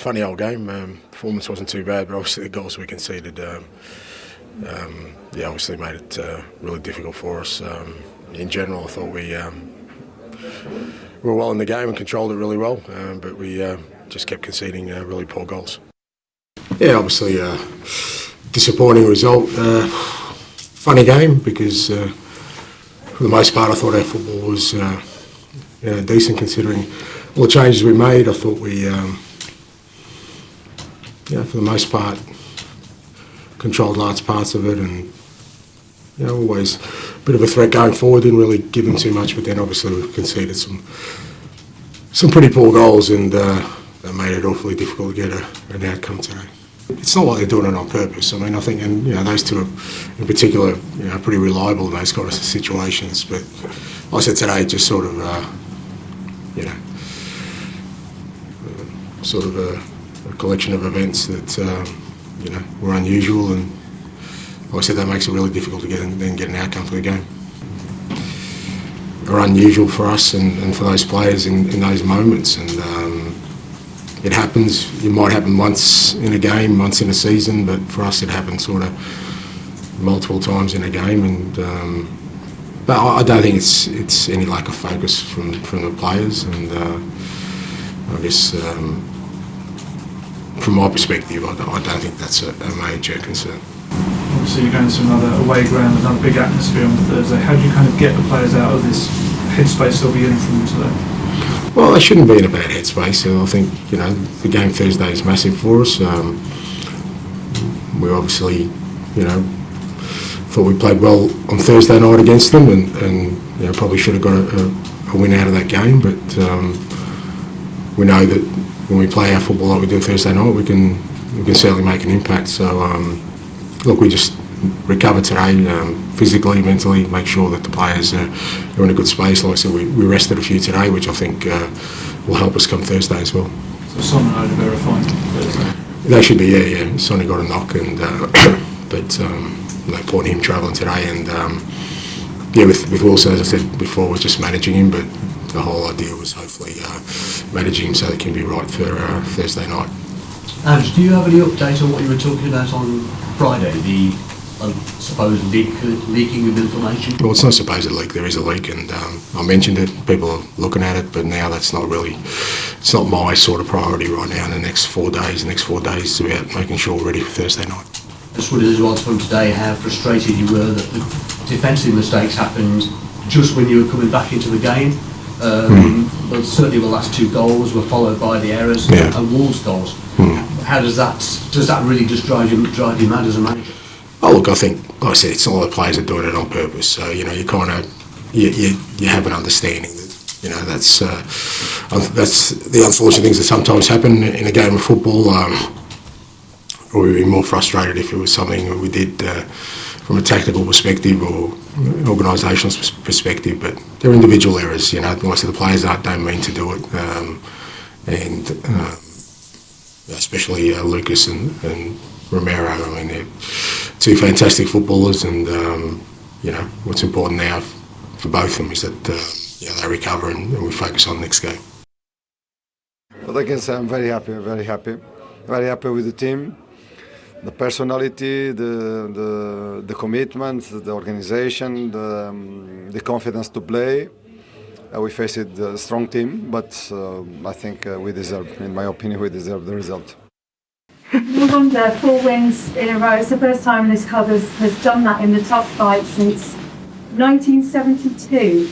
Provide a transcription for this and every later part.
a funny old game. Performance wasn't too bad, but obviously the goals we conceded, obviously made it really difficult for us. In general, I thought we were well in the game and controlled it really well, but we just kept conceding really poor goals. Yeah, obviously disappointing result. Funny game because for the most part I thought our football was decent considering all the changes we made. I thought we, for the most part, controlled large parts of it, and always a bit of a threat going forward. Didn't really give them too much, but then obviously we conceded some pretty poor goals, and that made it awfully difficult to get an outcome today. It's not like they're doing it on purpose. I mean, I think, and those two in particular, pretty reliable in those kind of situations. But like I said today, just sort of, a collection of events that were unusual, and like I said, that makes it really difficult to get an outcome for the game. Are unusual for us and for those players in those moments, and it happens. It might happen once in a game, once in a season, but for us it happens sort of multiple times in a game. And but I don't think it's any lack of focus from the players, and I guess from my perspective, I don't think that's a major concern. Obviously, you're going to another away ground, another big atmosphere on Thursday. How do you kind of get the players out of this headspace they'll be in from today? Well, they shouldn't be in a bad headspace. I think the game Thursday is massive for us. We obviously thought we played well on Thursday night against them, and probably should have got a win out of that game. But we know that when we play our football like we do Thursday night, we can certainly make an impact. So look, we just recover today, physically, mentally, make sure that the players are in a good space. Like I said, we rested a few today, which I think will help us come Thursday as well. So Son and Odegaard are fine Thursday? They should be, yeah. Sonny got a knock, and but no point in him travelling today. And with Wilson, as I said before, we're just managing him, but the whole idea was hopefully managing him so that he can be right for Thursday night. Ange, do you have any update on what you were talking about on Friday, the supposed leaking of information? Well, it's not supposed to leak. There is a leak, and I mentioned it. People are looking at it, but now it's not my sort of priority right now. In the next 4 days, is about making sure we're ready for Thursday night. Just wondered as well from today how frustrated you were that the defensive mistakes happened just when you were coming back into the game. But certainly the last 2 goals were followed by the errors and Wolves goals. How does that really just drive you mad as a manager? Oh look, I think, like I said, it's not all the players are doing it on purpose. So you kind of you have an understanding that that's the unfortunate things that sometimes happen in a game of football. Or we'd be more frustrated if it was something that we did from a tactical perspective or organisational perspective. But they're individual errors. Most of the players don't mean to do it, and especially Lucas and Romero. I mean, they're 2 fantastic footballers, and what's important now for both of them is that they recover and we focus on the next game. But I can say I'm very happy with the team, the personality, the commitment, the organisation, the confidence to play. We faced a strong team, but I think in my opinion, we deserve the result. Wonder, 4 wins in a row. It's the first time this club has done that in the top flight since 1972.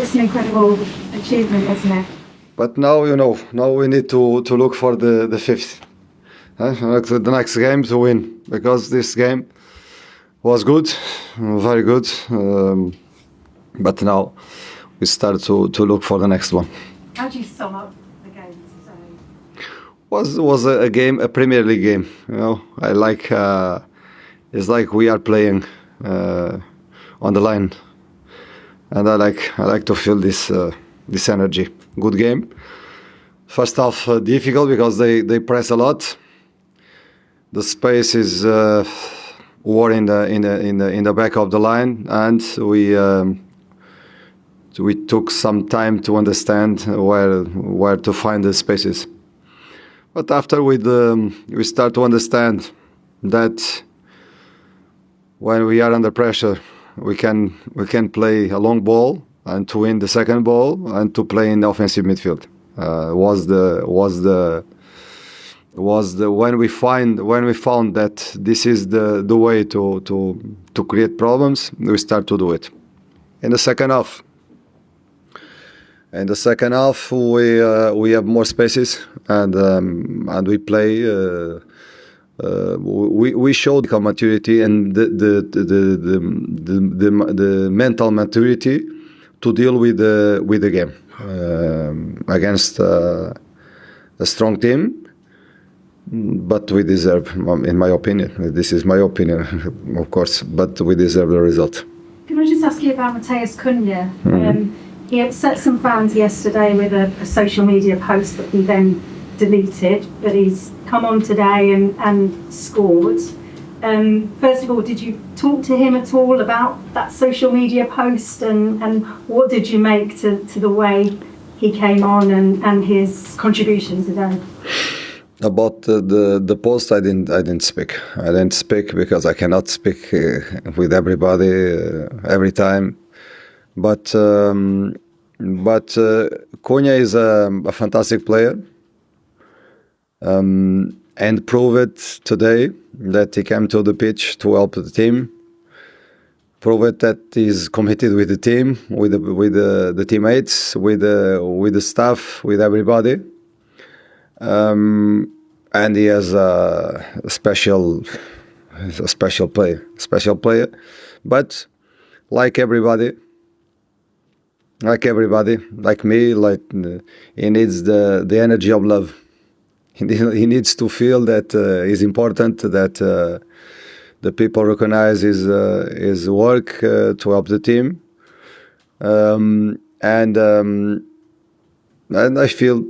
It's an incredible achievement, isn't it? But now we need to look for the 5th. The next game to win, because this game was good, very good. But now we start to look for the next one. How do you sum up the game today? Was a Premier League game. I like it's like we are playing on the line, and I like to feel this energy. Good game. First half difficult because they press a lot. The space is war in the back of the line, and we took some time to understand where to find the spaces. But after we start to understand that when we are under pressure, we can play a long ball and to win the second ball and to play in the offensive midfield. When we found that this is the way to create problems, we start to do it. In the second half, we have more spaces and we play. We showed the maturity and the mental maturity to deal with the game against a strong team. But we deserve, in my opinion, this is my opinion, of course, but we deserve the result. Can I just ask you about Matheus Cunha? He upset some fans yesterday with a social media post that he then deleted, but he's come on today and scored. First of all, did you talk to him at all about that social media post, and what did you make to the way he came on and his contribution today? About the post, I didn't speak. I didn't speak because I cannot speak with everybody every time. But Cunha is a fantastic player, and proved today that he came to the pitch to help the team. Proved that he's committed with the team, with the teammates, with the staff, with everybody. And he has a special player, but like everybody, like me, he needs the energy of love. He needs to feel that it's important, that the people recognize his work to help the team, and I feel,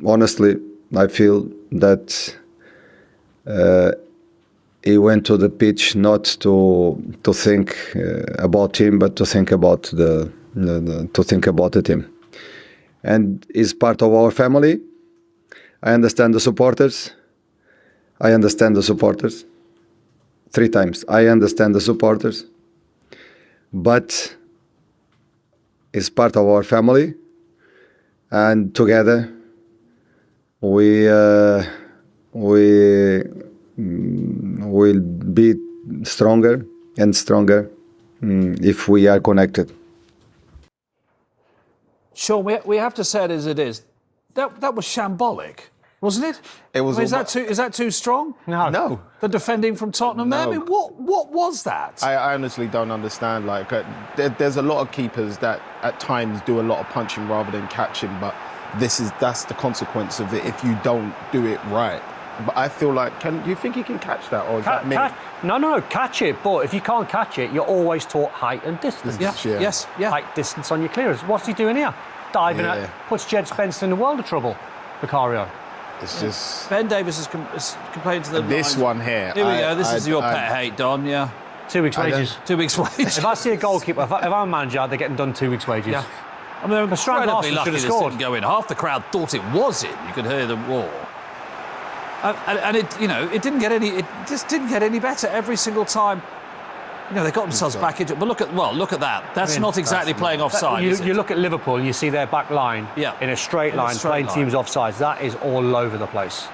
honestly, that he went to the pitch not to think about him, but to think about the team. And he's part of our family. I understand the supporters. 3 times. I understand the supporters, but he's part of our family, and together we will be stronger and stronger if we are connected. Shaun, we have to say it as it is. That was shambolic, wasn't it? It was. I mean, is that too strong? No. The defending from Tottenham there? I mean, what was that? I honestly don't understand. There's a lot of keepers that at times do a lot of punching rather than catching, but that's the consequence of it if you don't do it right. But I feel like, do you think he can catch that, or is that me? No, catch it. But if you can't catch it, you're always taught height and distance. Yes. Height, distance on your clearance. What's he doing here? Diving at, puts Jed Spencer in the world of trouble. Vicario. It's just. Ben Davies has complained to the. This one here. Here we go. This is your pet hate, Don. Yeah. 2 weeks' wages. 2 weeks' wages. If I see a goalkeeper, if I'm a manager, they're getting done 2 weeks' wages. Yeah. I mean, they're incredibly lucky this scored. didn't go in. Half the crowd thought it was in. You could hear the roar. And it didn't get any. It just didn't get any better every single time. They got themselves back into it. But look at that. That's not exactly playing offside. You look at Liverpool and you see their back line in a straight line, playing teams offsides. That is all over the place.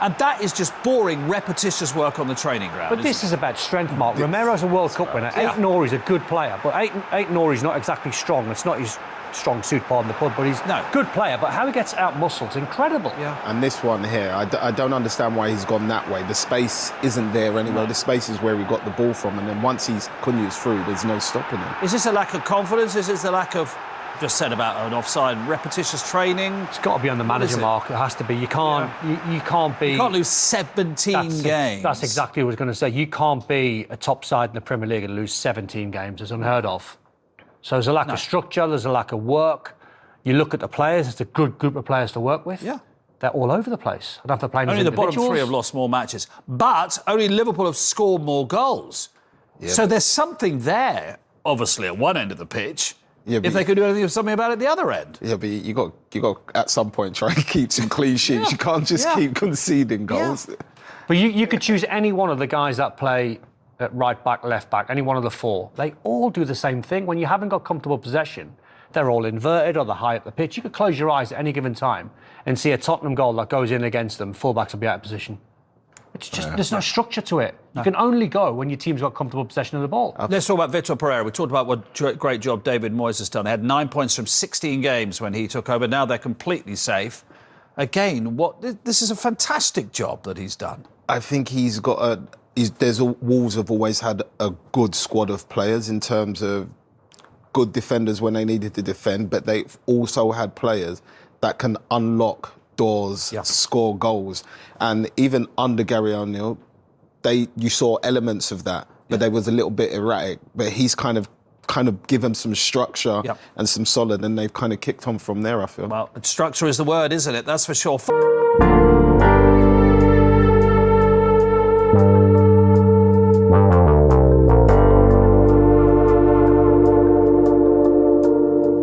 And that is just boring, repetitious work on the training ground. But this is about strength, Mark. Romero's a World Cup winner. Aït-Nouri's a good player, but Aït-Nouri's not exactly strong. It's not his strong suit, pardon the pun, but he's a good player. But how he gets out-muscled is incredible. Yeah. And this one here, I don't understand why he's gone that way. The space isn't there anyway. The space is where he got the ball from, and then once Cunha's through, there's no stopping him. Is this a lack of confidence? Is this a lack of, just said about an offside, repetitious training? It's got to be on the manager, Mark. It has to be. You can't. You can't be. You can't lose 17 games. That's exactly what I was going to say. You can't be a top side in the Premier League and lose 17 games. It's unheard of. So there's a lack of structure, there's a lack of work. You look at the players, it's a good group of players to work with. Yeah. They're all over the place. I don't have to play only the bottom 3 have lost more matches. But only Liverpool have scored more goals. Yep. So there's something there, obviously, at one end of the pitch. Yeah, if they could do something about it at the other end. Yeah, but you got at some point try and keep some clean sheets. You can't just keep conceding goals. But you could choose any one of the guys that play at right back, left back, any one of the four. They all do the same thing. When you haven't got comfortable possession, they're all inverted or they're high up the pitch. You could close your eyes at any given time and see a Tottenham goal that goes in against them. Fullbacks will be out of position. It's just, there's no structure to it. You can only go when your team's got comfortable possession of the ball. Let's talk about Vitor Pereira. We talked about what great job David Moyes has done. They had 9 points from 16 games when he took over. Now they're completely safe. Again, this is a fantastic job that he's done. I think he's got Wolves have always had a good squad of players in terms of good defenders when they needed to defend, but they've also had players that can unlock doors, score goals. And even under Gary O'Neill, you saw elements of that, but they was a little bit erratic. But he's kind of given some structure and some solid, and they've kind of kicked on from there, I feel. Well, structure is the word, isn't it? That's for sure.